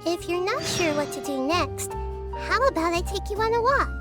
If you're not sure what to do next, how about I take you on a walk?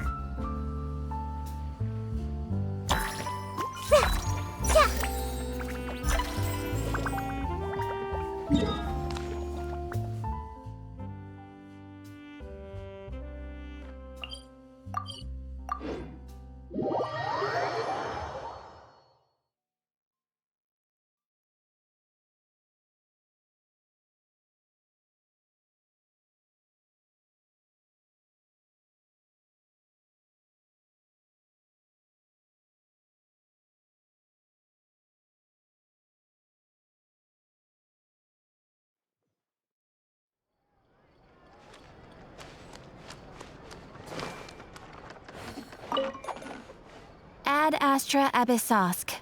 Ad Astra Abyssosk.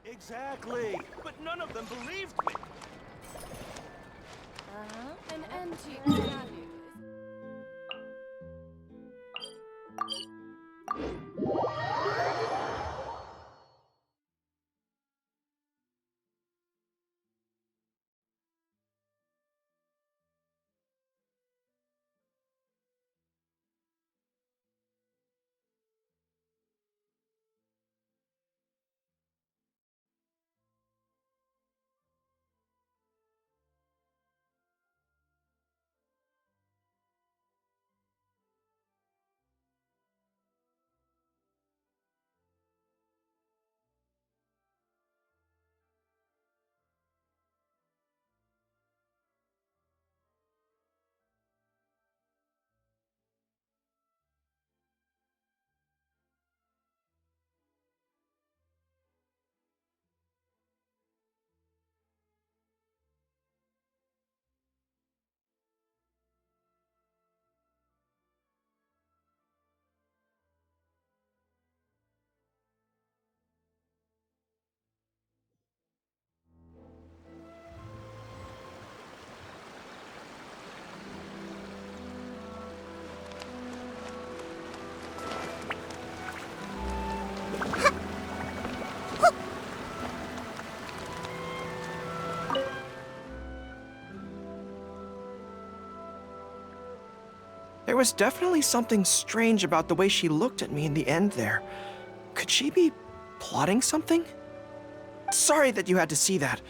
Exactly, but none of them believed me. An antique value. There was definitely something strange about the way she looked at me in the end there. Could she be plotting something? Sorry that you had to see that.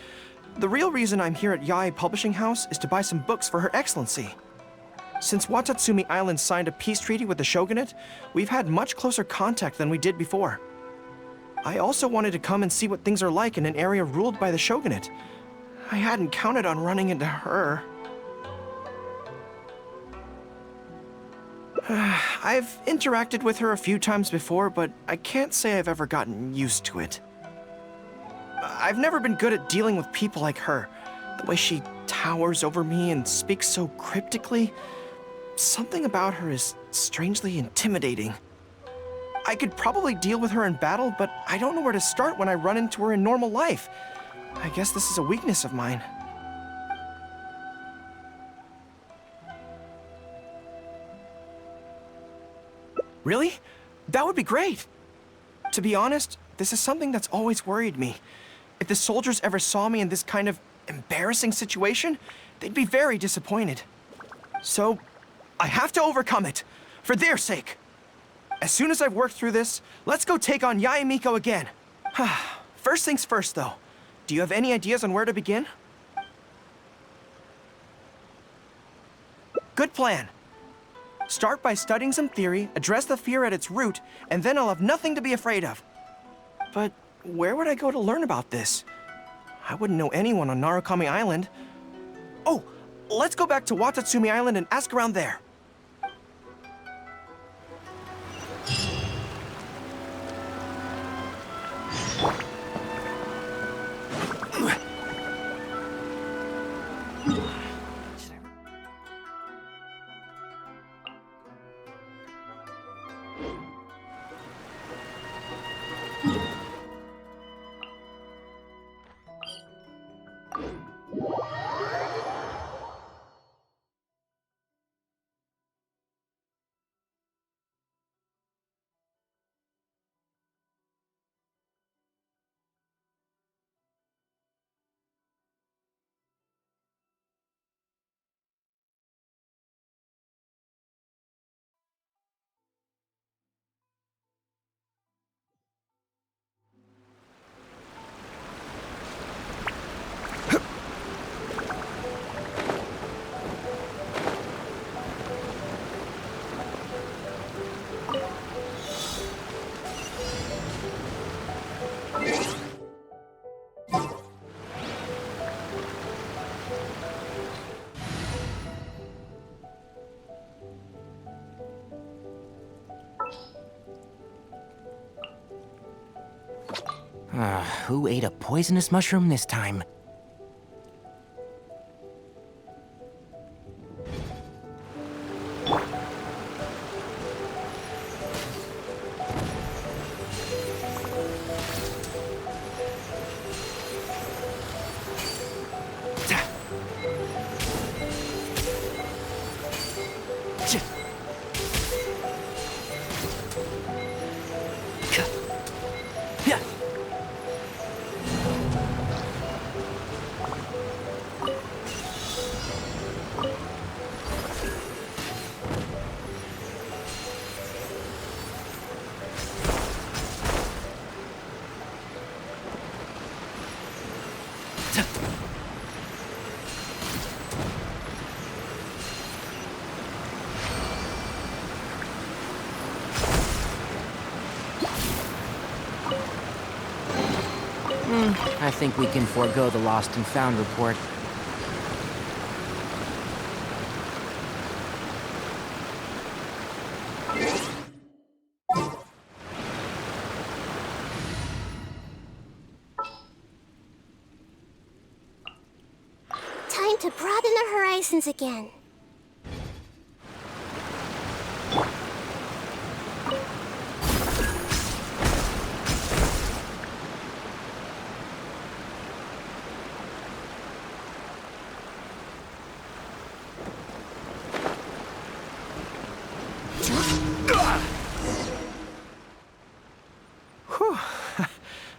The real reason I'm here at Yae Publishing House is to buy some books for Her Excellency. Since Watatsumi Island signed a peace treaty with the shogunate, we've had much closer contact than we did before. I also wanted to come and see what things are like in an area ruled by the shogunate. I hadn't counted on running into her. I've interacted with her a few times before, but I can't say I've ever gotten used to it. I've never been good at dealing with people like her. The way she towers over me and speaks so cryptically. Something about her is strangely intimidating. I could probably deal with her in battle, but I don't know where to start when I run into her in normal life. I guess this is a weakness of mine. Really? That would be great! To be honest, this is something that's always worried me. If the soldiers ever saw me in this kind of embarrassing situation, they'd be very disappointed. So, I have to overcome it, for their sake. As soon as I've worked through this, let's go take on Yae Miko again. First things first, though. Do you have any ideas on where to begin? Good plan. Start by studying some theory, address the fear at its root, and then I'll have nothing to be afraid of. But where would I go to learn about this? I wouldn't know anyone on Narukami Island. Oh, let's go back to Watatsumi Island and ask around there. Who ate a poisonous mushroom this time? I think we can forego the lost and found report. Time to broaden our horizons again.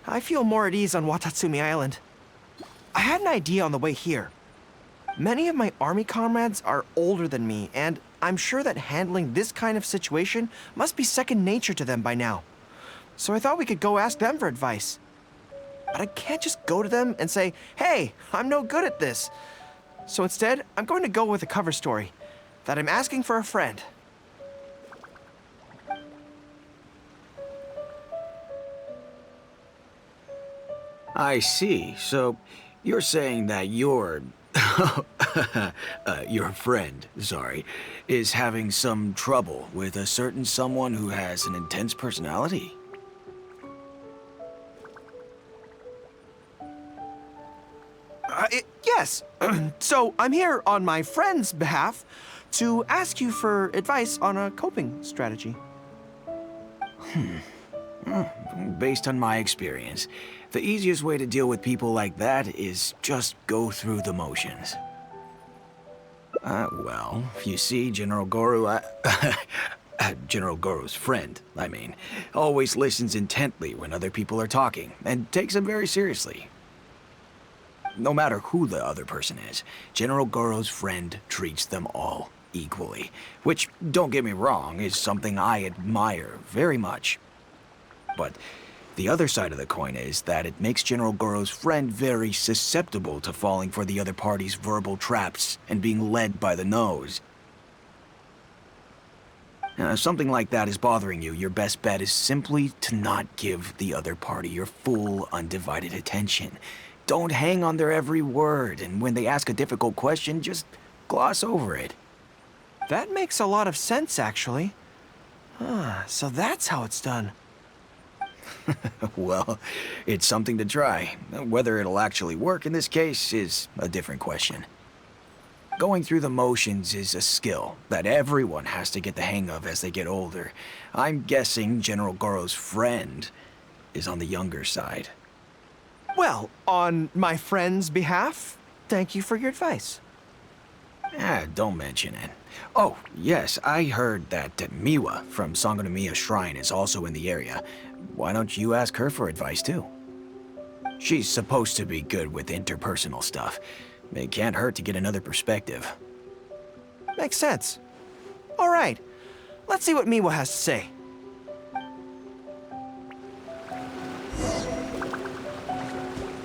I feel more at ease on Watatsumi Island. I had an idea on the way here. Many of my army comrades are older than me, and I'm sure that handling this kind of situation must be second nature to them by now. So I thought we could go ask them for advice. But I can't just go to them and say, hey, I'm no good at this. So instead, I'm going to go with a cover story that I'm asking for a friend. I see. So you're saying that your your friend, sorry, is having some trouble with a certain someone who has an intense personality? Yes. So I'm here on my friend's behalf to ask you for advice on a coping strategy. Based on my experience, the easiest way to deal with people like that is just go through the motions. Well, you see, General Gorou, General Gorou's friend, I mean, always listens intently when other people are talking and takes them very seriously. No matter who the other person is, General Gorou's friend treats them all equally, which, don't get me wrong, is something I admire very much. But the other side of the coin is that it makes General Gorou's friend very susceptible to falling for the other party's verbal traps and being led by the nose. Now, if something like that is bothering you, your best bet is simply to not give the other party your full, undivided attention. Don't hang on their every word, and when they ask a difficult question, just gloss over it. That makes a lot of sense, actually. So that's how it's done. Well, it's something to try. Whether it'll actually work in this case is a different question. Going through the motions is a skill that everyone has to get the hang of as they get older. I'm guessing General Gorou's friend is on the younger side. Well, on my friend's behalf, thank you for your advice. Don't mention it. Oh, yes, I heard that Miwa from Sangonomiya Shrine is also in the area. Why don't you ask her for advice, too? She's supposed to be good with interpersonal stuff. It can't hurt to get another perspective. Makes sense. All right, let's see what Miwa has to say.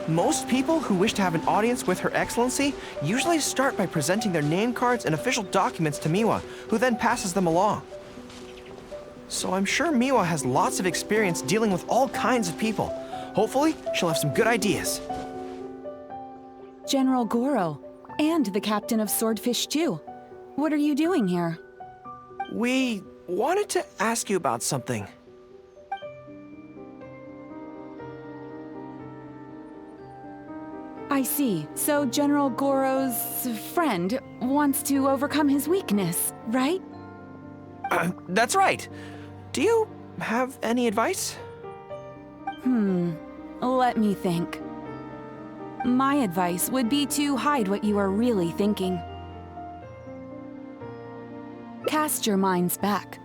Most people who wish to have an audience with Her Excellency usually start by presenting their name cards and official documents to Miwa, who then passes them along. So I'm sure Miwa has lots of experience dealing with all kinds of people. Hopefully, she'll have some good ideas. General Gorou, and the captain of Swordfish too. What are you doing here? We wanted to ask you about something. I see. So General Gorou's friend wants to overcome his weakness, right? That's right. Do you have any advice? Let me think. My advice would be to hide what you are really thinking. Cast your minds back.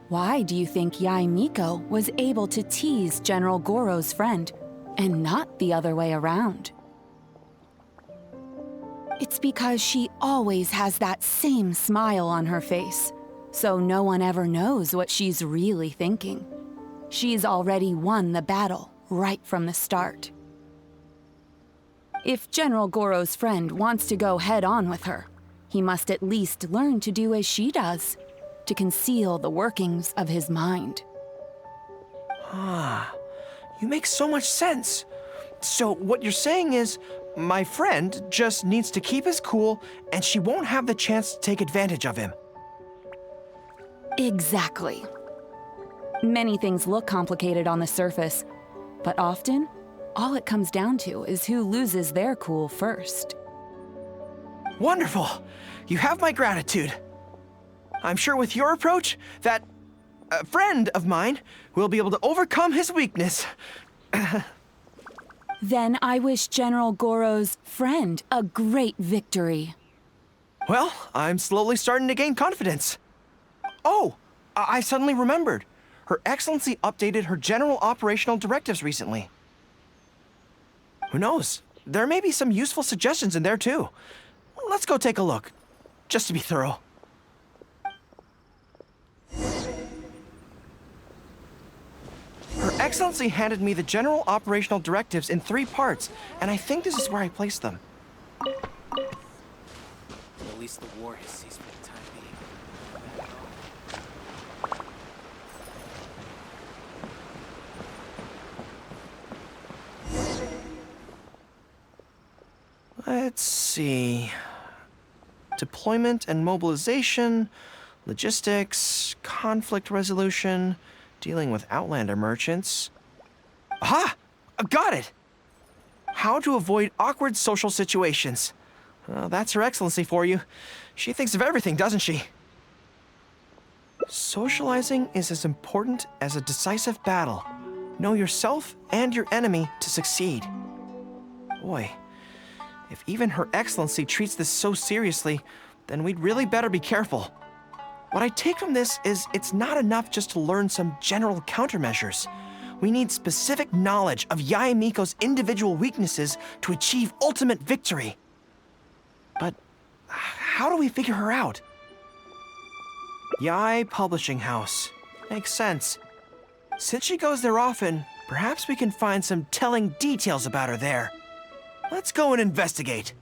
Why do you think Yae Miko was able to tease General Gorou's friend, and not the other way around? It's because she always has that same smile on her face, so no one ever knows what she's really thinking. She's already won the battle right from the start. If General Gorou's friend wants to go head-on with her, he must at least learn to do as she does, to conceal the workings of his mind. You make so much sense. So what you're saying is, my friend just needs to keep his cool, and she won't have the chance to take advantage of him. Exactly. Many things look complicated on the surface, but often, all it comes down to is who loses their cool first. Wonderful. You have my gratitude. I'm sure with your approach, that friend of mine will be able to overcome his weakness. Then I wish General Gorou's friend a great victory. Well, I'm slowly starting to gain confidence. Oh, I suddenly remembered. Her Excellency updated her general operational directives recently. Who knows? There may be some useful suggestions in there too. Let's go take a look, just to be thorough. Her Excellency handed me the general operational directives in 3 parts, and I think this is where I placed them. At least the war has ceased for the time being. Let's see. Deployment and mobilization, logistics, conflict resolution, dealing with Outlander merchants. Aha! Got it! How to avoid awkward social situations. Well, that's Her Excellency for you. She thinks of everything, doesn't she? Socializing is as important as a decisive battle. Know yourself and your enemy to succeed. Boy, if even Her Excellency treats this so seriously, then we'd really better be careful. What I take from this is it's not enough just to learn some general countermeasures. We need specific knowledge of Yae Miko's individual weaknesses to achieve ultimate victory. But how do we figure her out? Yae Publishing House. Makes sense. Since she goes there often, perhaps we can find some telling details about her there. Let's go and investigate.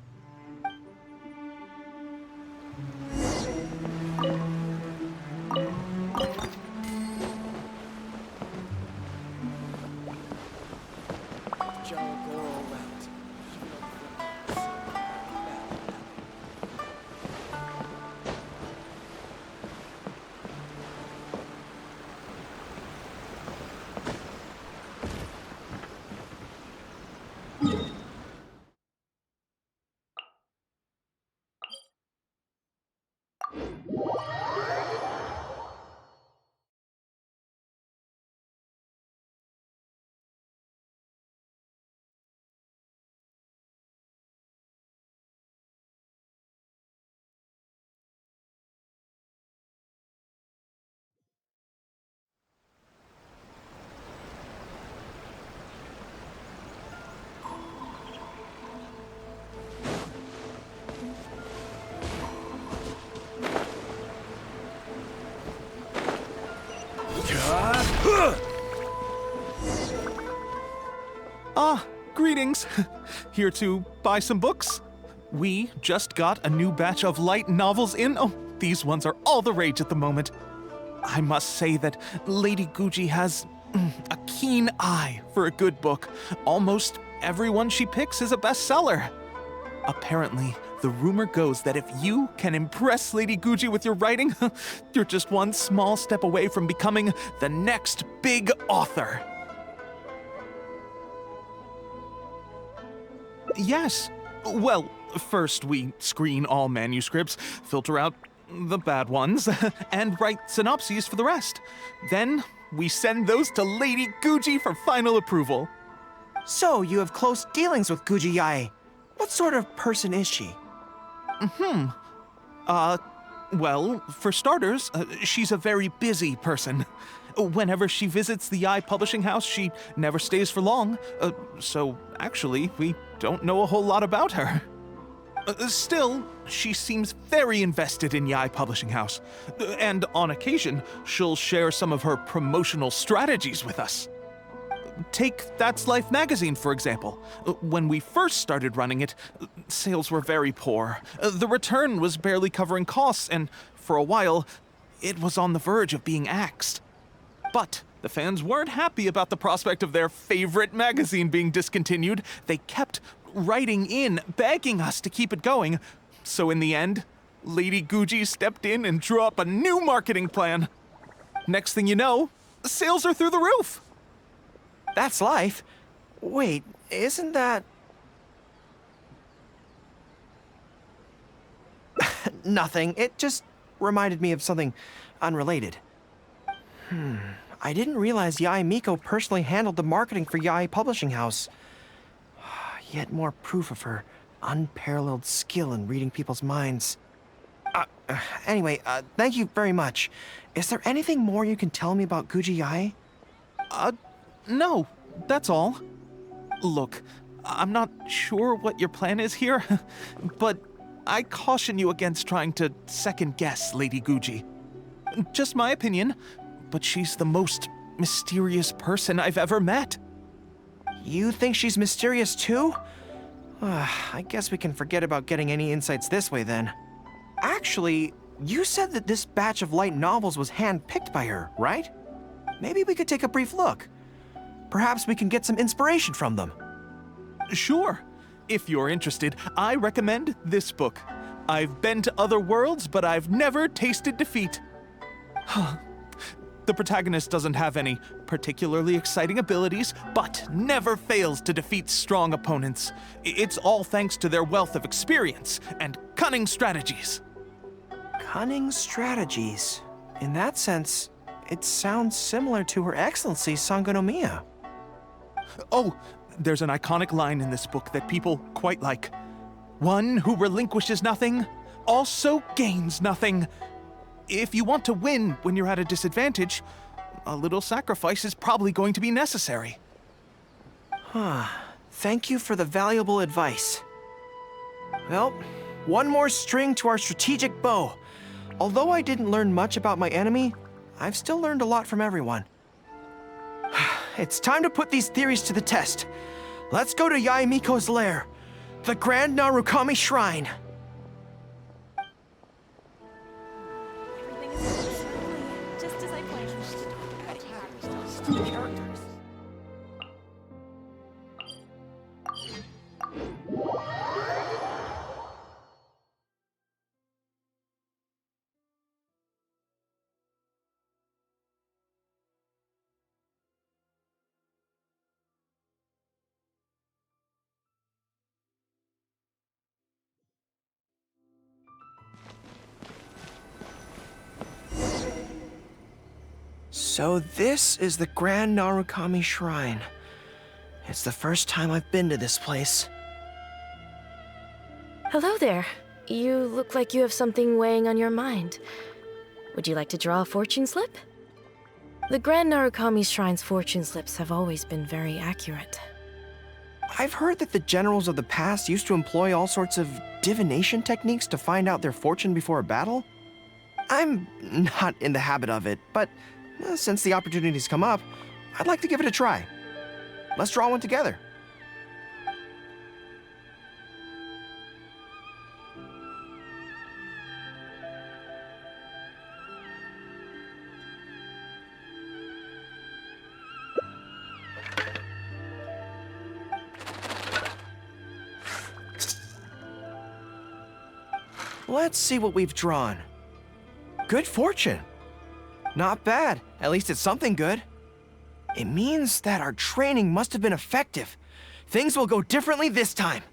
Greetings. Here to buy some books? We just got a new batch of light novels in. Oh, these ones are all the rage at the moment. I must say that Lady Guji has a keen eye for a good book. Almost everyone she picks is a bestseller. Apparently, the rumor goes that if you can impress Lady Guji with your writing, you're just one small step away from becoming the next big author. Yes. Well, first we screen all manuscripts, filter out the bad ones, and write synopses for the rest. Then we send those to Lady Guji for final approval. So, you have close dealings with Guji Yae. What sort of person is she? Well, for starters, she's a very busy person. Whenever she visits the Yae Publishing House, she never stays for long. So, actually, we don't know a whole lot about her. Still, she seems very invested in Yae Publishing House. And on occasion, she'll share some of her promotional strategies with us. Take That's Life magazine, for example. When we first started running it, sales were very poor. The return was barely covering costs, and for a while, it was on the verge of being axed. But the fans weren't happy about the prospect of their favorite magazine being discontinued. They kept writing in, begging us to keep it going. So in the end, Lady Guji stepped in and drew up a new marketing plan. Next thing you know, sales are through the roof. That's Life? Wait, isn't that... Nothing. It just reminded me of something unrelated. I didn't realize Yae Miko personally handled the marketing for Yae Publishing House. Yet more proof of her unparalleled skill in reading people's minds. Anyway, thank you very much. Is there anything more you can tell me about Guji Yae? No, that's all. Look, I'm not sure what your plan is here, but I caution you against trying to second-guess Lady Guji. Just my opinion, but she's the most mysterious person I've ever met. You think she's mysterious too? I guess we can forget about getting any insights this way then. Actually, you said that this batch of light novels was hand-picked by her, right? Maybe we could take a brief look. Perhaps we can get some inspiration from them. Sure. If you're interested, I recommend this book. I've been to other worlds, but I've never tasted defeat. The protagonist doesn't have any particularly exciting abilities, but never fails to defeat strong opponents. It's all thanks to their wealth of experience and cunning strategies. Cunning strategies. In that sense, it sounds similar to Her Excellency Sangonomiya. Oh, there's an iconic line in this book that people quite like. One who relinquishes nothing also gains nothing. If you want to win when you're at a disadvantage, a little sacrifice is probably going to be necessary. Thank you for the valuable advice. Well, one more string to our strategic bow. Although I didn't learn much about my enemy, I've still learned a lot from everyone. It's time to put these theories to the test. Let's go to Yaemiko's lair, the Grand Narukami Shrine. Just as I planned. So this is the Grand Narukami Shrine. It's the first time I've been to this place. Hello there. You look like you have something weighing on your mind. Would you like to draw a fortune slip? The Grand Narukami Shrine's fortune slips have always been very accurate. I've heard that the generals of the past used to employ all sorts of divination techniques to find out their fortune before a battle. I'm not in the habit of it, but since the opportunity's come up, I'd like to give it a try. Let's draw one together. Let's see what we've drawn. Good fortune. Not bad. At least it's something good. It means that our training must have been effective. Things will go differently this time.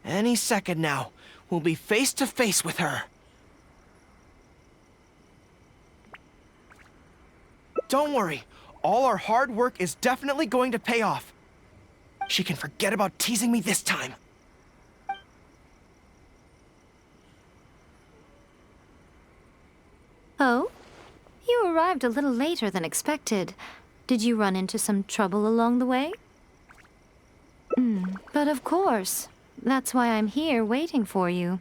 Any second now, we'll be face to face with her. Don't worry, all our hard work is definitely going to pay off. She can forget about teasing me this time. Oh? You arrived a little later than expected. Did you run into some trouble along the way? But of course. That's why I'm here waiting for you.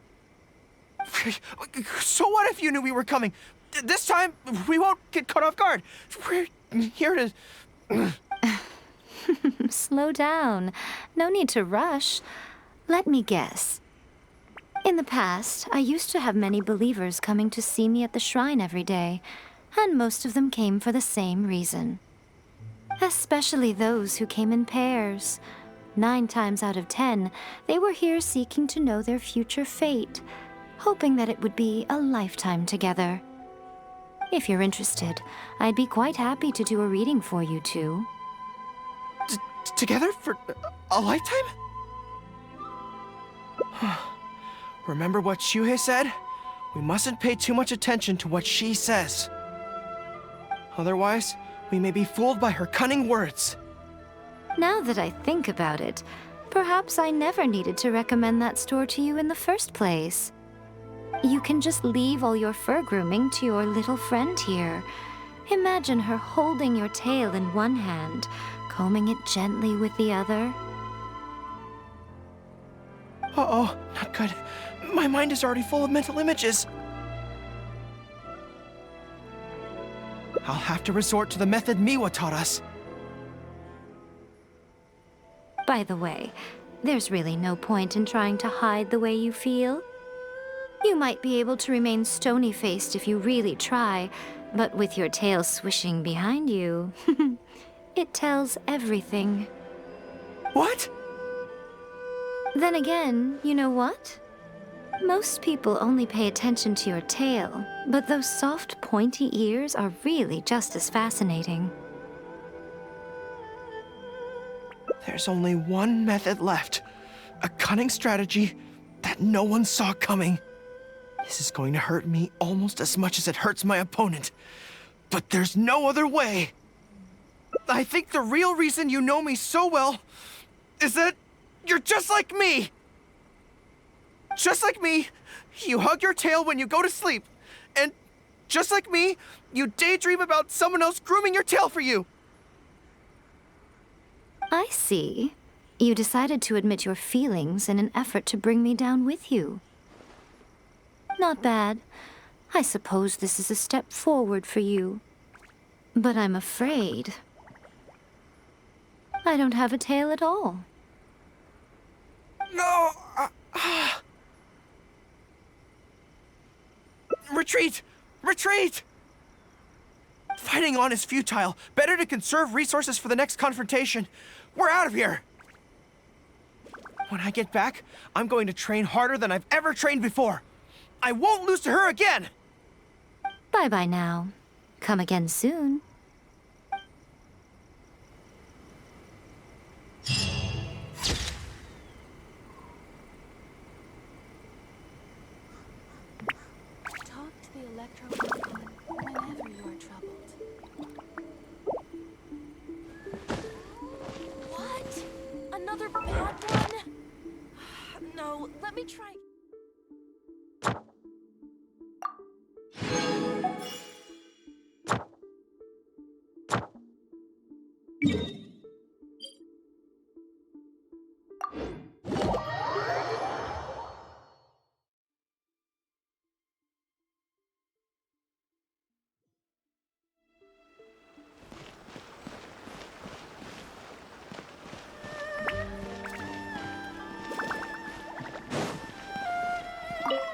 So what if you knew we were coming? This time, we won't get caught off guard. We're here to... Slow down. No need to rush. Let me guess. In the past, I used to have many believers coming to see me at the shrine every day, and most of them came for the same reason. Especially those who came in pairs. 9 times out of 10, they were here seeking to know their future fate, hoping that it would be a lifetime together. If you're interested, I'd be quite happy to do a reading for you two. Together for a lifetime? Remember what Shuhei said? We mustn't pay too much attention to what she says. Otherwise, we may be fooled by her cunning words. Now that I think about it, Perhaps I never needed to recommend that store to you in the first place. You can just leave all your fur grooming to your little friend here. Imagine her holding your tail in one hand, combing it gently with the other. Uh-oh, not good. My mind is already full of mental images. I'll have to resort to the method Miwa taught us. By the way, there's really no point in trying to hide the way you feel. You might be able to remain stony-faced if you really try, but with your tail swishing behind you, it tells everything. What? Then again, you know what? Most people only pay attention to your tail, but those soft, pointy ears are really just as fascinating. There's only one method left. A cunning strategy that no one saw coming. This is going to hurt me almost as much as it hurts my opponent. But there's no other way. I think the real reason you know me so well is that you're just like me. Just like me, you hug your tail when you go to sleep. And just like me, you daydream about someone else grooming your tail for you. I see. You decided to admit your feelings in an effort to bring me down with you. Not bad. I suppose this is a step forward for you. But I'm afraid I don't have a tail at all. No! Retreat! Retreat! Fighting on is futile. Better to conserve resources for the next confrontation. We're out of here! When I get back, I'm going to train harder than I've ever trained before. I won't lose to her again! Bye-bye now. Come again soon. Talk to the electro whenever you are troubled. What? Another bad one? No, let me try.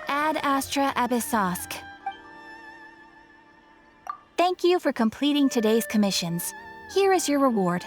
Ad Astra Abyssosk. Thank you for completing today's commissions. Here is your reward.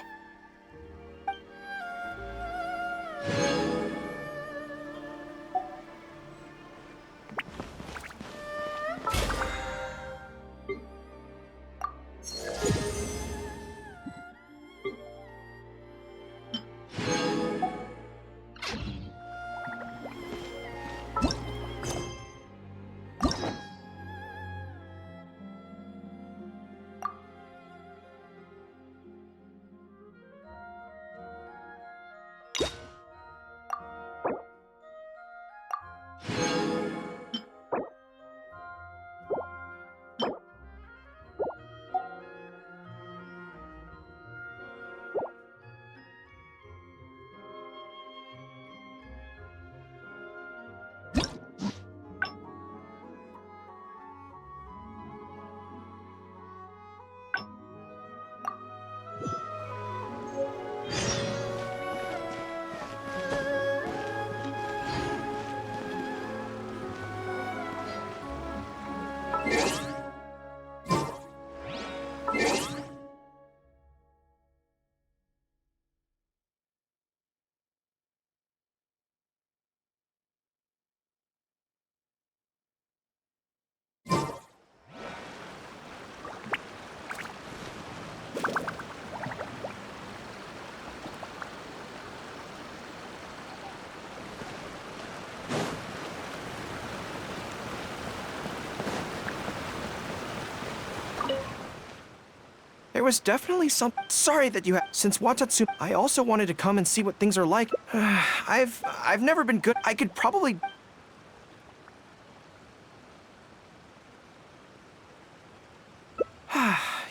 was definitely some. Sorry that you had. Since Watatsu, I also wanted to come and see what things are like. I've never been good. I could probably.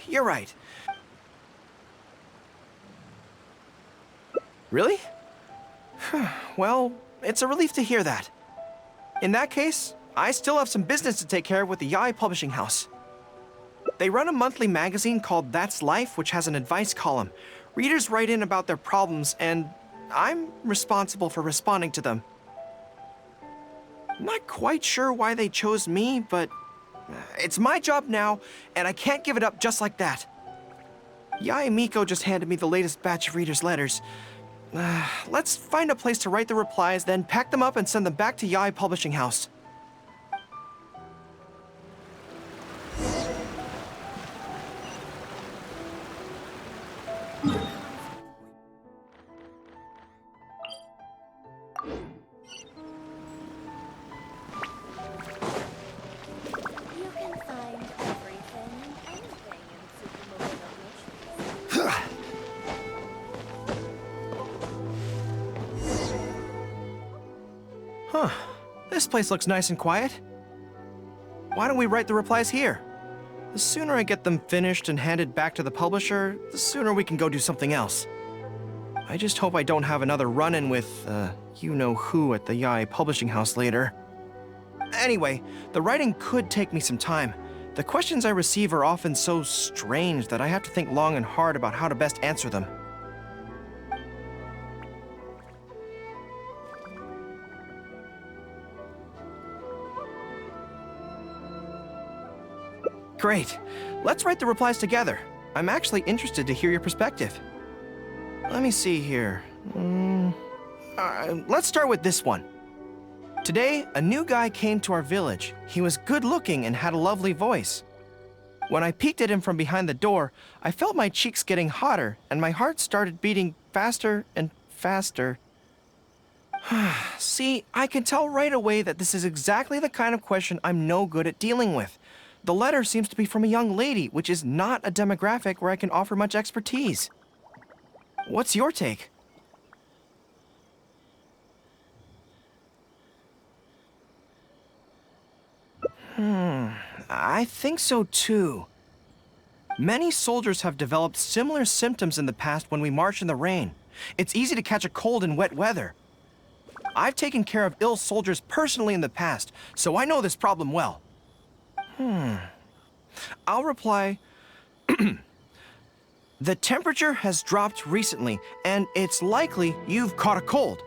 You're right. Really? Well, it's a relief to hear that. In that case, I still have some business to take care of with the Yai Publishing House. They run a monthly magazine called That's Life, which has an advice column. Readers write in about their problems, and I'm responsible for responding to them. Not quite sure why they chose me, but it's my job now, and I can't give it up just like that. Yai Miko just handed me the latest batch of readers' letters. Let's find a place to write the replies, then pack them up and send them back to Yai Publishing House. You can find everything and anything in Tsukumoto no Mysteries. Huh. This place looks nice and quiet. Why don't we write the replies here? The sooner I get them finished and handed back to the publisher, the sooner we can go do something else. I just hope I don't have another run-in with, you-know-who at the Yai Publishing House later. Anyway, the writing could take me some time. The questions I receive are often so strange that I have to think long and hard about how to best answer them. Great. Let's write the replies together. I'm actually interested to hear your perspective. Let me see here. Let's start with this one. Today, a new guy came to our village. He was good-looking and had a lovely voice. When I peeked at him from behind the door, I felt my cheeks getting hotter, and my heart started beating faster and faster. See, I can tell right away that this is exactly the kind of question I'm no good at dealing with. The letter seems to be from a young lady, which is not a demographic where I can offer much expertise. What's your take? I think so too. Many soldiers have developed similar symptoms in the past when we march in the rain. It's easy to catch a cold in wet weather. I've taken care of ill soldiers personally in the past, so I know this problem well. I'll reply, the temperature has dropped recently, and it's likely you've caught a cold.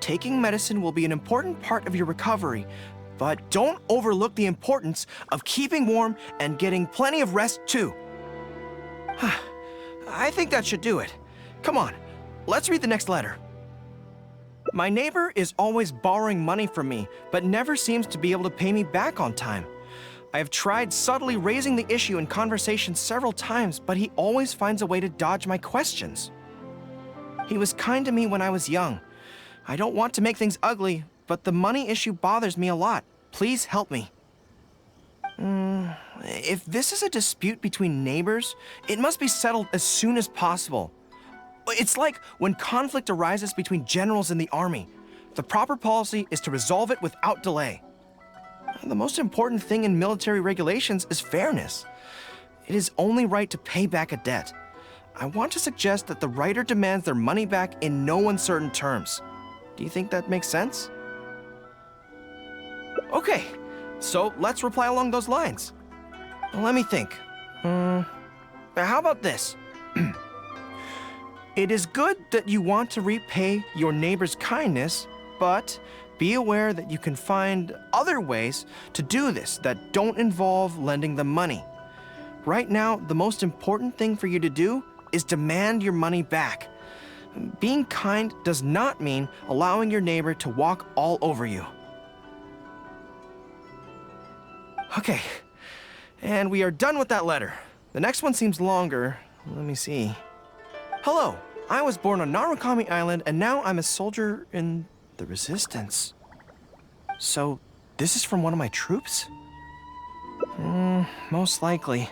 Taking medicine will be an important part of your recovery, but don't overlook the importance of keeping warm and getting plenty of rest too. I think that should do it. Come on, let's read the next letter. My neighbor is always borrowing money from me, but never seems to be able to pay me back on time. I have tried subtly raising the issue in conversation several times, but he always finds a way to dodge my questions. He was kind to me when I was young. I don't want to make things ugly, but the money issue bothers me a lot. Please help me. If this is a dispute between neighbors, it must be settled as soon as possible. It's like when conflict arises between generals in the army. The proper policy is to resolve it without delay. The most important thing in military regulations is fairness. It is only right to pay back a debt. I want to suggest that the writer demands their money back in no uncertain terms. Do you think that makes sense? Okay, so let's reply along those lines. Let me think. How about this? It is good that you want to repay your neighbor's kindness, but be aware that you can find other ways to do this that don't involve lending them money. Right now, the most important thing for you to do is demand your money back. Being kind does not mean allowing your neighbor to walk all over you. Okay, and we are done with that letter. The next one seems longer. Let me see. Hello, I was born on Narukami Island, and now I'm a soldier in the Resistance. So, this is from one of my troops? Most likely,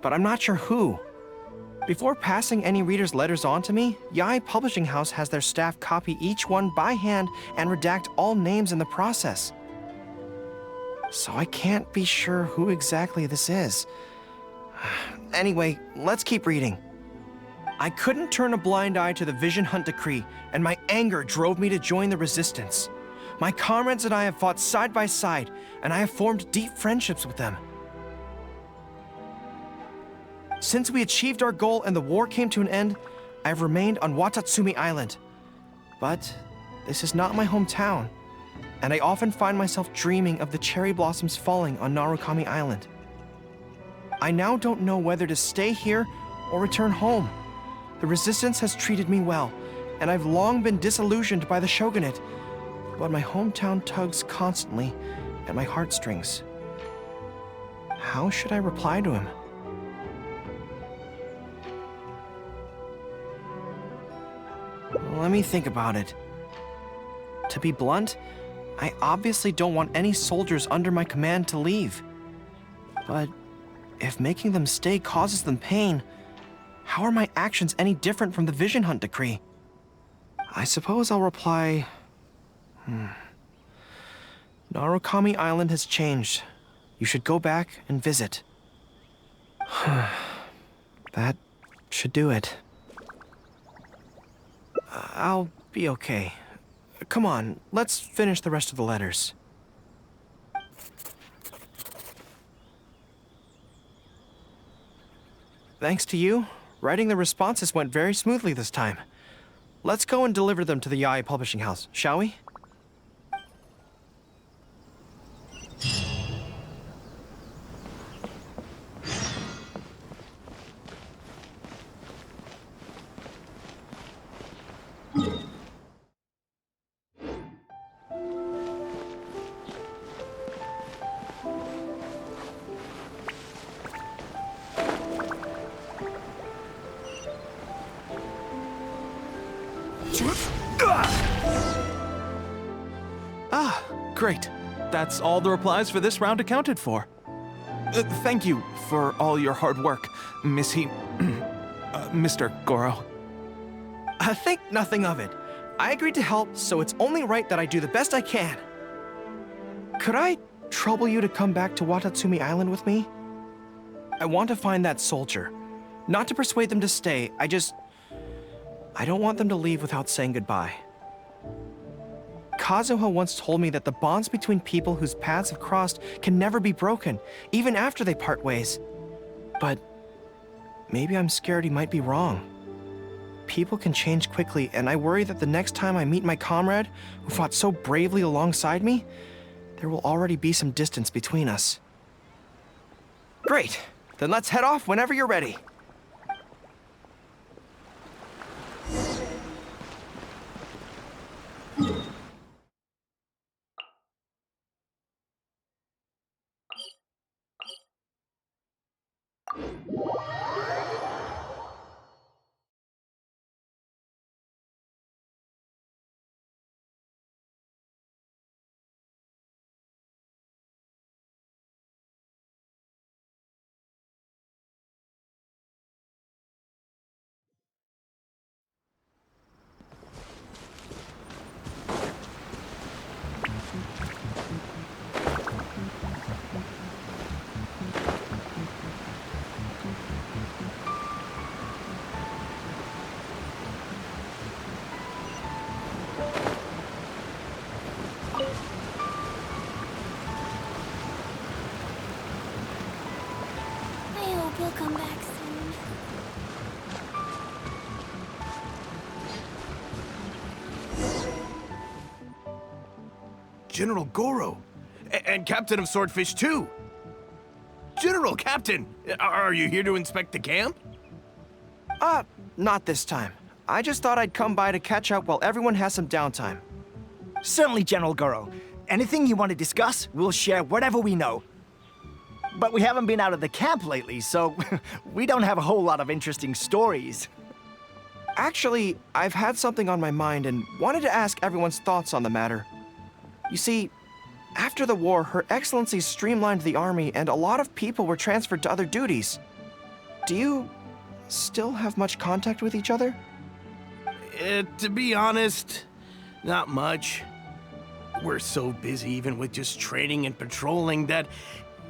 but I'm not sure who. Before passing any reader's letters on to me, Yai Publishing House has their staff copy each one by hand and redact all names in the process. So I can't be sure who exactly this is. Anyway, let's keep reading. I couldn't turn a blind eye to the Vision Hunt decree, and my anger drove me to join the resistance. My comrades and I have fought side by side, and I have formed deep friendships with them. Since we achieved our goal and the war came to an end, I have remained on Watatsumi Island. But this is not my hometown, and I often find myself dreaming of the cherry blossoms falling on Narukami Island. I now don't know whether to stay here or return home. The resistance has treated me well, and I've long been disillusioned by the shogunate, but my hometown tugs constantly at my heartstrings. How should I reply to him? Let me think about it. To be blunt, I obviously don't want any soldiers under my command to leave. But if making them stay causes them pain, how are my actions any different from the Vision Hunt decree? I suppose I'll reply... Narukami Island has changed. You should go back and visit. That should do it. I'll be okay. Come on, let's finish the rest of the letters. Thanks to you, writing the responses went very smoothly this time. Let's go and deliver them to the Yai Publishing House, shall we? Ah, great. That's all the replies for this round accounted for. Thank you for all your hard work, Mr. Gorou. Think nothing of it. I agreed to help, so it's only right that I do the best I can. Could I trouble you to come back to Watatsumi Island with me? I want to find that soldier. Not to persuade them to stay, I don't want them to leave without saying goodbye. Kazuha once told me that the bonds between people whose paths have crossed can never be broken, even after they part ways. But maybe I'm scared he might be wrong. People can change quickly, and I worry that the next time I meet my comrade, who fought so bravely alongside me, there will already be some distance between us. Great! Then let's head off whenever you're ready. I hope you'll come back soon. General Gorou. And Captain of Swordfish, too. General Captain, are you here to inspect the camp? Not this time. I just thought I'd come by to catch up while everyone has some downtime. Certainly, General Gorou. Anything you want to discuss, we'll share whatever we know. But we haven't been out of the camp lately, so we don't have a whole lot of interesting stories. Actually, I've had something on my mind and wanted to ask everyone's thoughts on the matter. You see, after the war, Her Excellency streamlined the army and a lot of people were transferred to other duties. Do you still have much contact with each other? To be honest, not much. We're so busy even with just training and patrolling that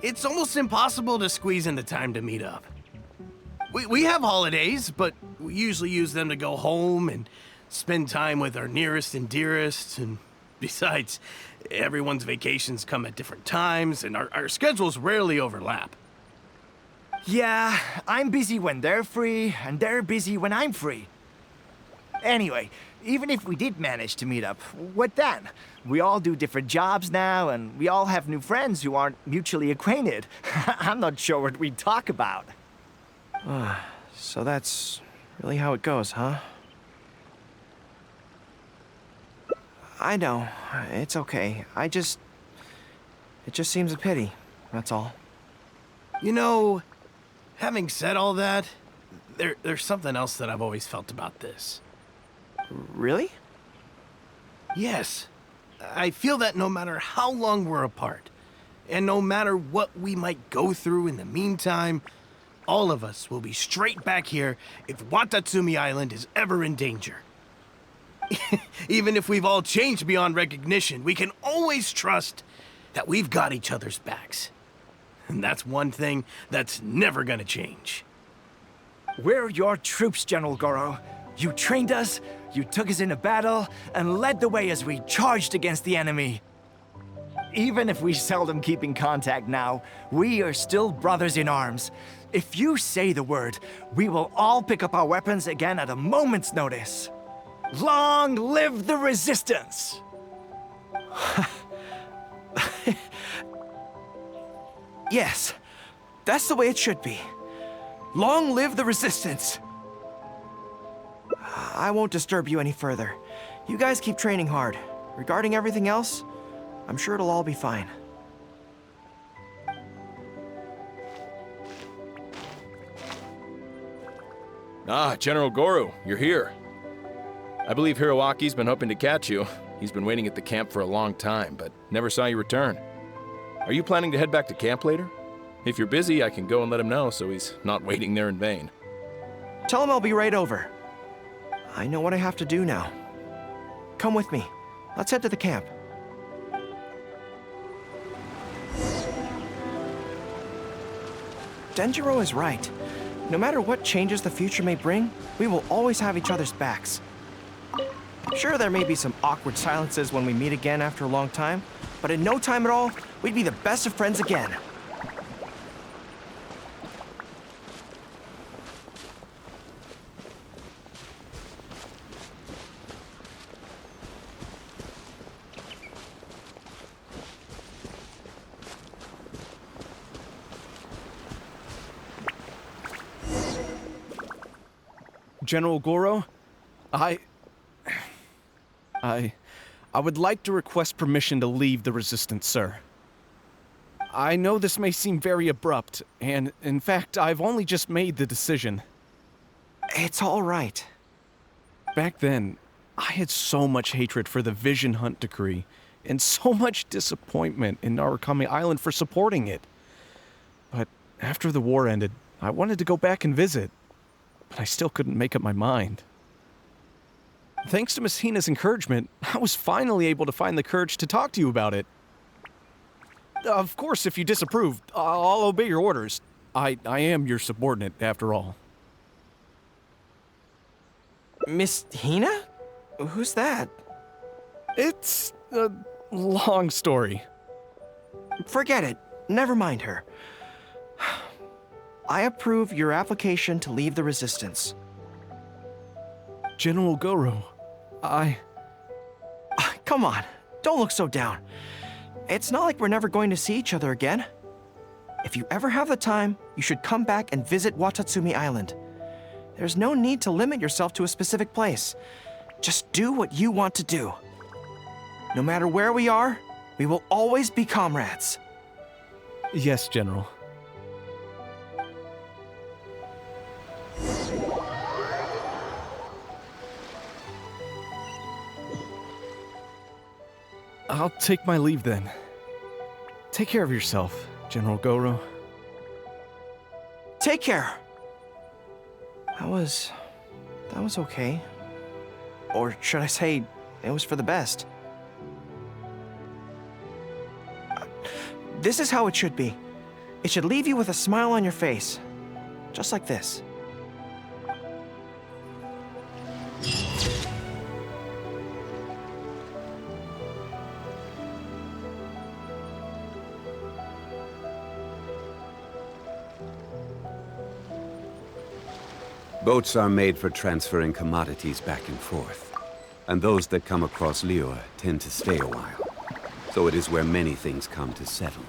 it's almost impossible to squeeze in the time to meet up. We have holidays, but we usually use them to go home and spend time with our nearest and dearest, and besides, everyone's vacations come at different times, and our schedules rarely overlap. Yeah, I'm busy when they're free, and they're busy when I'm free. Anyway, even if we did manage to meet up, what then? We all do different jobs now, and we all have new friends who aren't mutually acquainted. I'm not sure what we'd talk about. So that's really how it goes, huh? I know. It's okay. It just seems a pity, that's all. You know, having said all that, there's something else that I've always felt about this. Really? Yes. I feel that no matter how long we're apart, and no matter what we might go through in the meantime, all of us will be straight back here if Watatsumi Island is ever in danger. Even if we've all changed beyond recognition, we can always trust that we've got each other's backs. And that's one thing that's never gonna change. We're your troops, General Gorou. You trained us, you took us into battle, and led the way as we charged against the enemy. Even if we seldom keep in contact now, we are still brothers in arms. If you say the word, we will all pick up our weapons again at a moment's notice. Long live the resistance! Yes, that's the way it should be. Long live the resistance! I won't disturb you any further. You guys keep training hard. Regarding everything else, I'm sure it'll all be fine. Ah, General Gorou, you're here. I believe Hiroaki's been hoping to catch you. He's been waiting at the camp for a long time, but never saw you return. Are you planning to head back to camp later? If you're busy, I can go and let him know so he's not waiting there in vain. Tell him I'll be right over. I know what I have to do now. Come with me. Let's head to the camp. Denjiro is right. No matter what changes the future may bring, we will always have each other's backs. Sure, there may be some awkward silences when we meet again after a long time, but in no time at all, we'd be the best of friends again. General Gorou, I would like to request permission to leave the Resistance, sir. I know this may seem very abrupt, and in fact, I've only just made the decision. It's all right. Back then, I had so much hatred for the Vision Hunt Decree, and so much disappointment in Narukami Island for supporting it. But after the war ended, I wanted to go back and visit, but I still couldn't make up my mind. Thanks to Miss Hina's encouragement, I was finally able to find the courage to talk to you about it. Of course, if you disapprove, I'll obey your orders. I am your subordinate, after all. Miss Hina? Who's that? It's a long story. Forget it. Never mind her. I approve your application to leave the Resistance. General Gorou, Come on, don't look so down. It's not like we're never going to see each other again. If you ever have the time, you should come back and visit Watatsumi Island. There's no need to limit yourself to a specific place. Just do what you want to do. No matter where we are, we will always be comrades. Yes, General. I'll take my leave then. Take care of yourself, General Gorou. Take care. That was okay. Or should I say, it was for the best. This is how it should be. It should leave you with a smile on your face. Just like this. Boats are made for transferring commodities back and forth, and those that come across Liyue tend to stay a while. So it is where many things come to settle.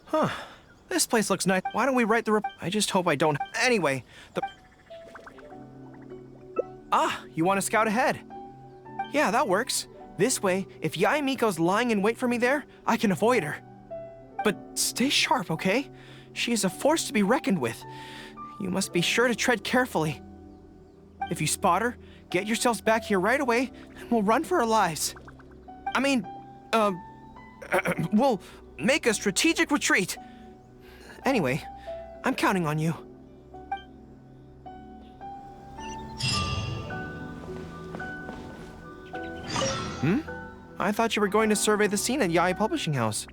Huh. This place looks nice. Why don't we write the I just hope I don't. Anyway, you want to scout ahead? Yeah, that works. This way, if Yae Miko's lying in wait for me there, I can avoid her. But stay sharp, okay? She is a force to be reckoned with. You must be sure to tread carefully. If you spot her, get yourselves back here right away, and we'll run for our lives. I mean, we'll make a strategic retreat. Anyway, I'm counting on you. I thought you were going to survey the scene at Yae Publishing House.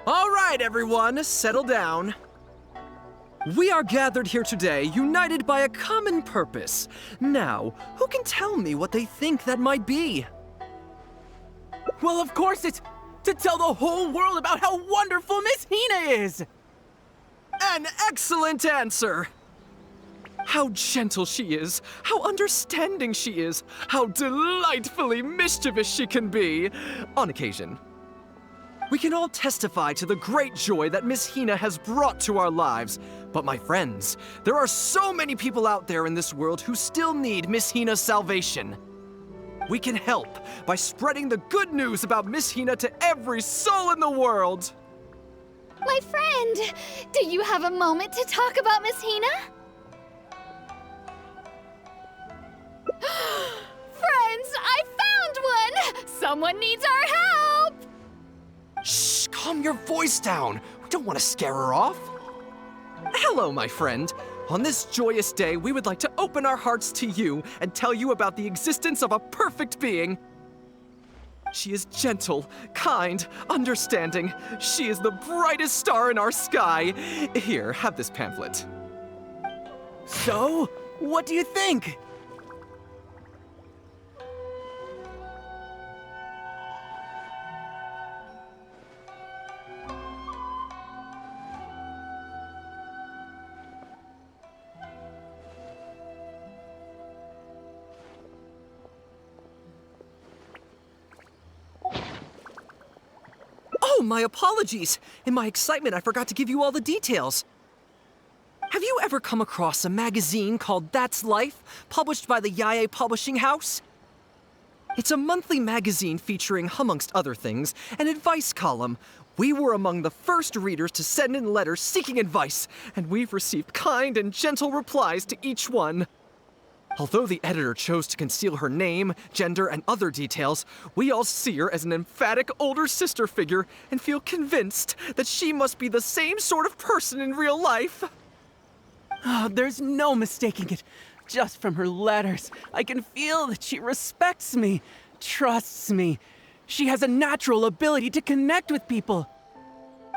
All right, everyone, settle down. We are gathered here today, united by a common purpose. Now, who can tell me what they think that might be? Well, of course it's to tell the whole world about how wonderful Miss Hina is! An excellent answer! How gentle she is, how understanding she is, how delightfully mischievous she can be, on occasion. We can all testify to the great joy that Miss Hina has brought to our lives. But my friends, there are so many people out there in this world who still need Miss Hina's salvation. We can help by spreading the good news about Miss Hina to every soul in the world. My friend, do you have a moment to talk about Miss Hina? Friends, I found one! Someone needs our help! Shh, calm your voice down. We don't want to scare her off. Hello, my friend. On this joyous day, we would like to open our hearts to you and tell you about the existence of a perfect being. She is gentle, kind, understanding. She is the brightest star in our sky. Here, have this pamphlet. So, what do you think? Oh, my apologies. In my excitement, I forgot to give you all the details. Have you ever come across a magazine called That's Life, published by the Yae Publishing House? It's a monthly magazine featuring, amongst other things, an advice column. We were among the first readers to send in letters seeking advice, and we've received kind and gentle replies to each one. Although the editor chose to conceal her name, gender, and other details, we all see her as an emphatic older sister figure and feel convinced that she must be the same sort of person in real life. Oh, there's no mistaking it. Just from her letters, I can feel that she respects me, trusts me. She has a natural ability to connect with people.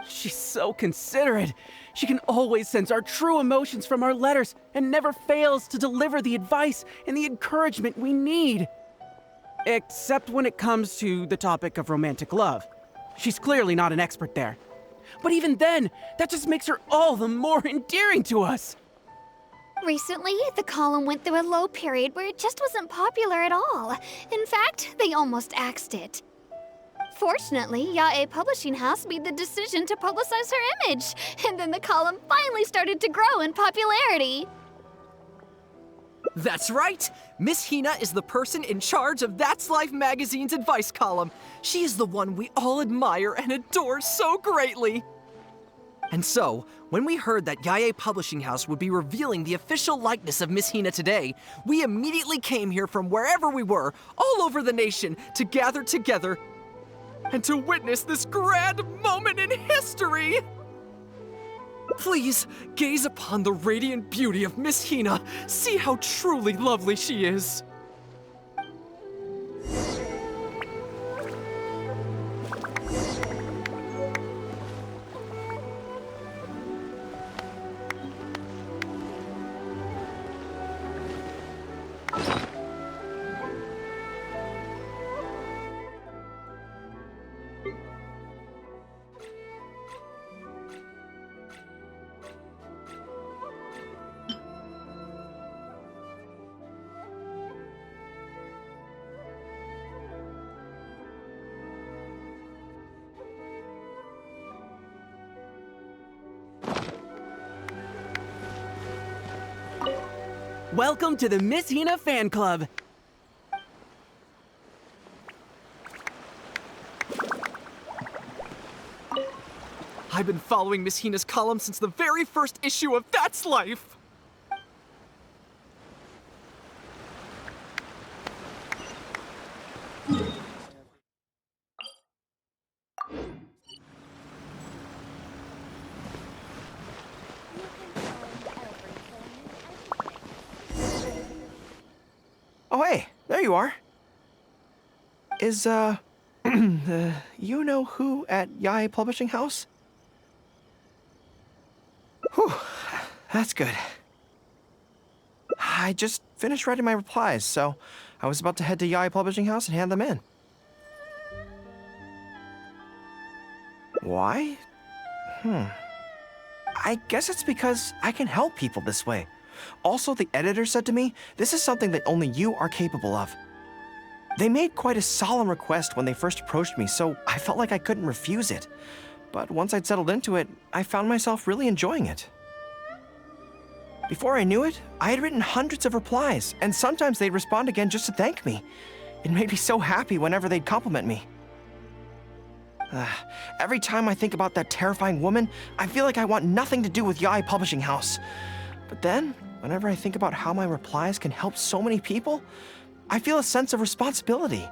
She's so considerate. She can always sense our true emotions from our letters and never fails to deliver the advice and the encouragement we need. Except when it comes to the topic of romantic love. She's clearly not an expert there. But even then, that just makes her all the more endearing to us. Recently, the column went through a low period where it just wasn't popular at all. In fact, they almost axed it. Fortunately, Yae Publishing House made the decision to publicize her image, and then the column finally started to grow in popularity. That's right! Miss Hina is the person in charge of That's Life magazine's advice column. She is the one we all admire and adore so greatly. And so, when we heard that Yae Publishing House would be revealing the official likeness of Miss Hina today, we immediately came here from wherever we were, all over the nation, to gather together and to witness this grand moment in history! Please, gaze upon the radiant beauty of Miss Hina. See how truly lovely she is. Welcome to the Miss Hina Fan Club. I've been following Miss Hina's column since the very first issue of That's Life! Oh, hey, there you are. Is, you know who at Yae Publishing House? Whew, that's good. I just finished writing my replies, so I was about to head to Yae Publishing House and hand them in. Why? I guess it's because I can help people this way. Also, the editor said to me, this is something that only you are capable of. They made quite a solemn request when they first approached me, so I felt like I couldn't refuse it. But once I'd settled into it, I found myself really enjoying it. Before I knew it, I had written hundreds of replies, and sometimes they'd respond again just to thank me. It made me so happy whenever they'd compliment me. Every time I think about that terrifying woman, I feel like I want nothing to do with Yae Publishing House. But then, whenever I think about how my replies can help so many people, I feel a sense of responsibility.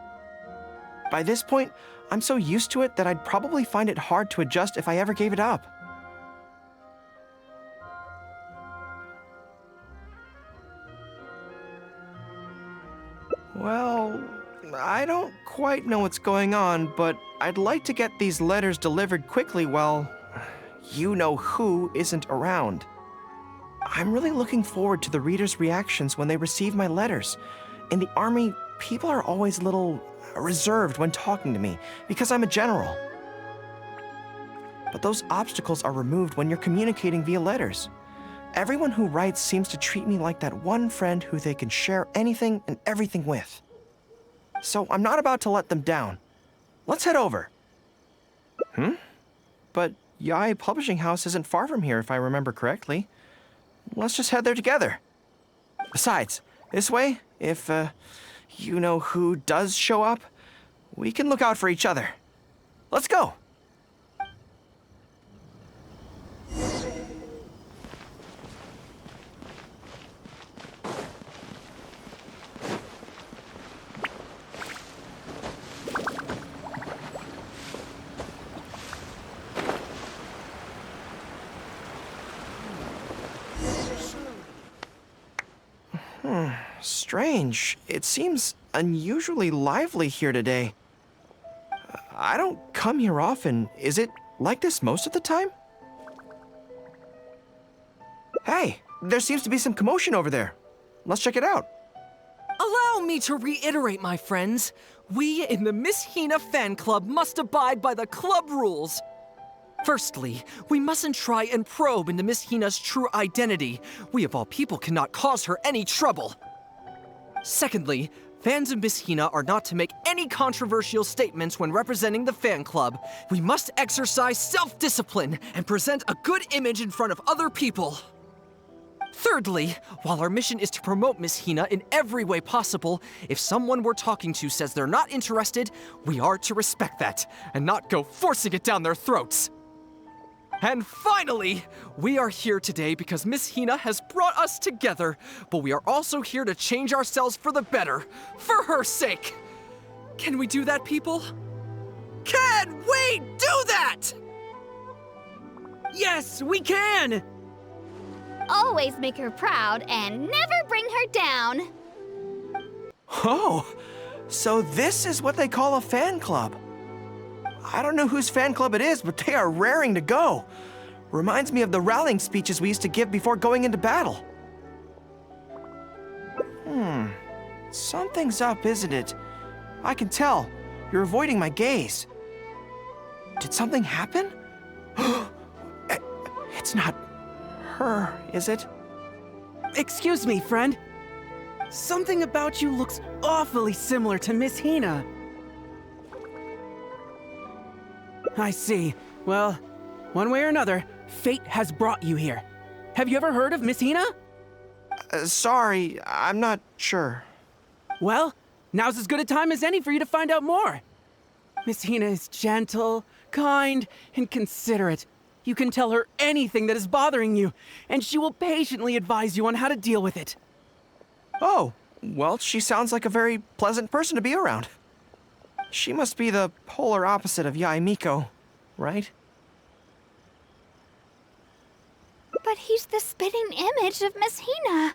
By this point, I'm so used to it that I'd probably find it hard to adjust if I ever gave it up. Well, I don't quite know what's going on, but I'd like to get these letters delivered quickly while you-know-who isn't around. I'm really looking forward to the readers' reactions when they receive my letters. In the army, people are always a little reserved when talking to me because I'm a general. But those obstacles are removed when you're communicating via letters. Everyone who writes seems to treat me like that one friend who they can share anything and everything with. So I'm not about to let them down. Let's head over. But Yae Publishing House isn't far from here if I remember correctly. Let's just head there together. Besides, this way, if, you-know-who does show up, we can look out for each other. Let's go! strange. It seems unusually lively here today. I don't come here often. Is it like this most of the time? Hey, there seems to be some commotion over there. Let's check it out. Allow me to reiterate, my friends. We in the Miss Hina fan club must abide by the club rules. Firstly, we mustn't try and probe into Miss Hina's true identity. We of all people cannot cause her any trouble. Secondly, fans of Miss Hina are not to make any controversial statements when representing the fan club. We must exercise self-discipline and present a good image in front of other people. Thirdly, while our mission is to promote Miss Hina in every way possible, if someone we're talking to says they're not interested, we are to respect that and not go forcing it down their throats. And finally, we are here today because Miss Hina has brought us together, but we are also here to change ourselves for the better, for her sake. Can we do that, people? Can we do that? Yes, we can! Always make her proud and never bring her down. Oh, so this is what they call a fan club. I don't know whose fan club it is, but they are raring to go. Reminds me of the rallying speeches we used to give before going into battle. Something's up, isn't it? I can tell. You're avoiding my gaze. Did something happen? It's not her, is it? Excuse me, friend. Something about you looks awfully similar to Miss Hina. I see. Well, one way or another, fate has brought you here. Have you ever heard of Miss Hina? Sorry, I'm not sure. Well, now's as good a time as any for you to find out more. Miss Hina is gentle, kind, and considerate. You can tell her anything that is bothering you, and she will patiently advise you on how to deal with it. Oh, well, she sounds like a very pleasant person to be around. She must be the polar opposite of Yae Miko, right? But he's the spitting image of Miss Hina.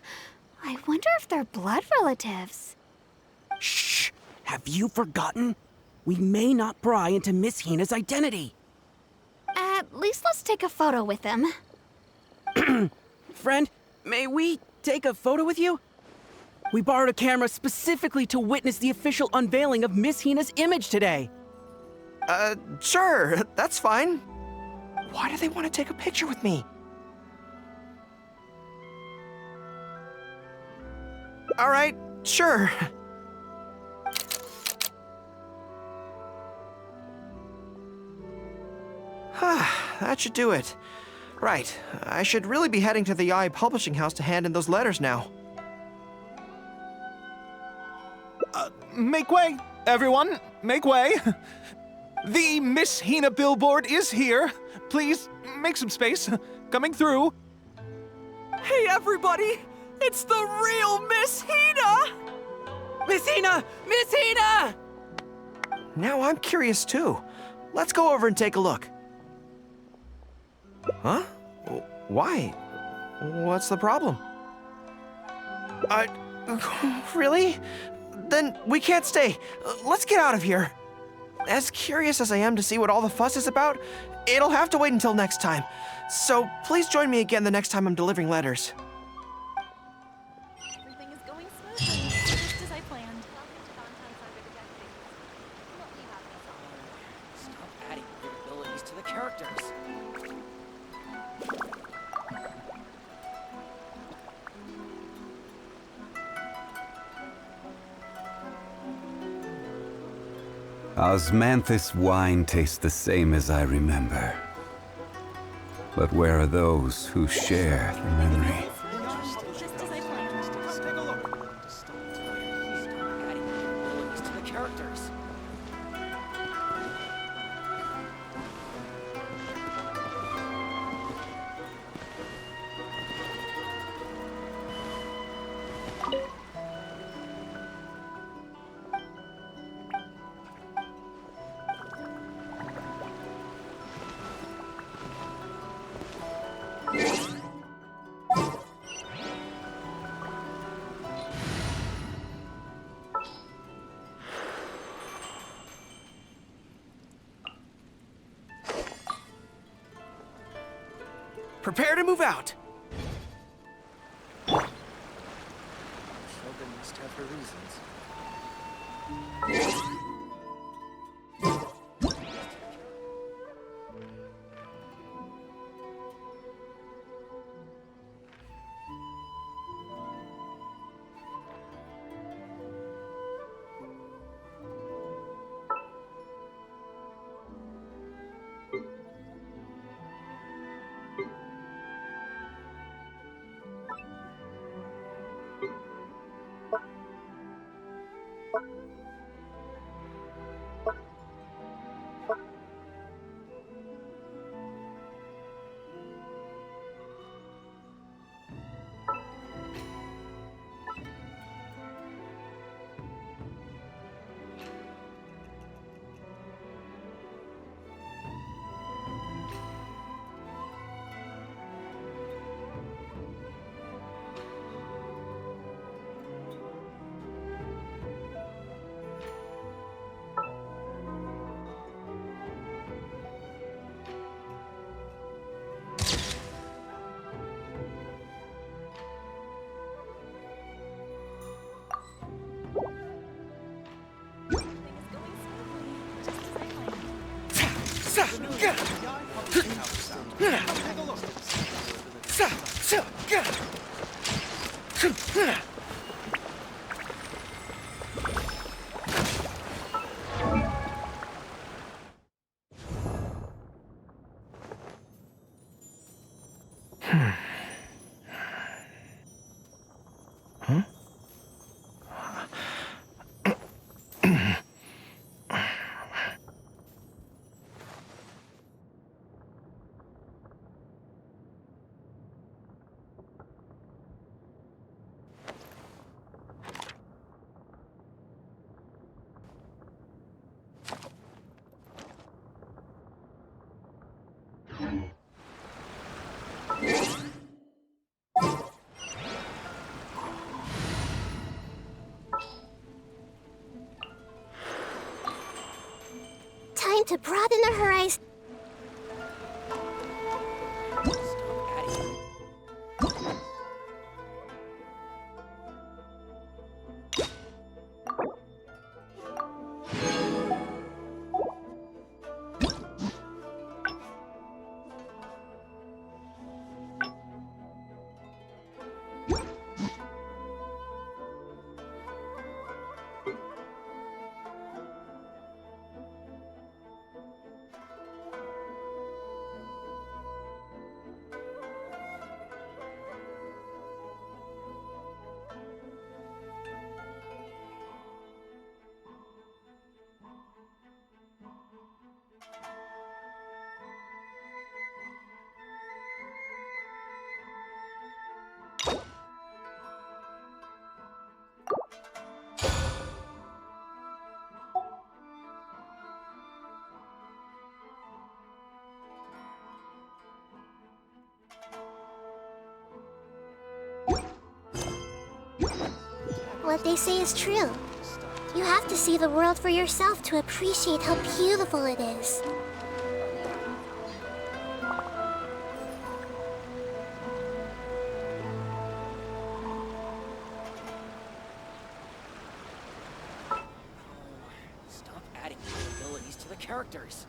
I wonder if they're blood relatives. Shh! Have you forgotten? We may not pry into Miss Hina's identity. At least let's take a photo with them. Friend, may we take a photo with you? We borrowed a camera specifically to witness the official unveiling of Miss Hina's image today. Sure, that's fine. Why do they want to take a picture with me? All right, sure. That should do it. Right, I should really be heading to the Yae publishing house to hand in those letters now. Make way, everyone, make way. The Miss Hina billboard is here. Please, make some space. Coming through. Hey, everybody! It's the real Miss Hina! Miss Hina! Miss Hina! Now I'm curious too. Let's go over and take a look. Huh? Why? What's the problem? Really? Then we can't stay. Let's get out of here. As curious as I am to see what all the fuss is about, it'll have to wait until next time. So please join me again the next time I'm delivering letters. Everything is going smoothly, just as I planned. Stop adding weird abilities to the characters. Osmanthus wine tastes the same as I remember. But where are those who share the memory? Just as I planned. Stop adding weird abilities to the characters. Prepare to move out. Sheldon must have her reasons. Time to broaden the horizon. What they say is true. You have to see the world for yourself to appreciate how beautiful it is. Stop adding abilities to the characters.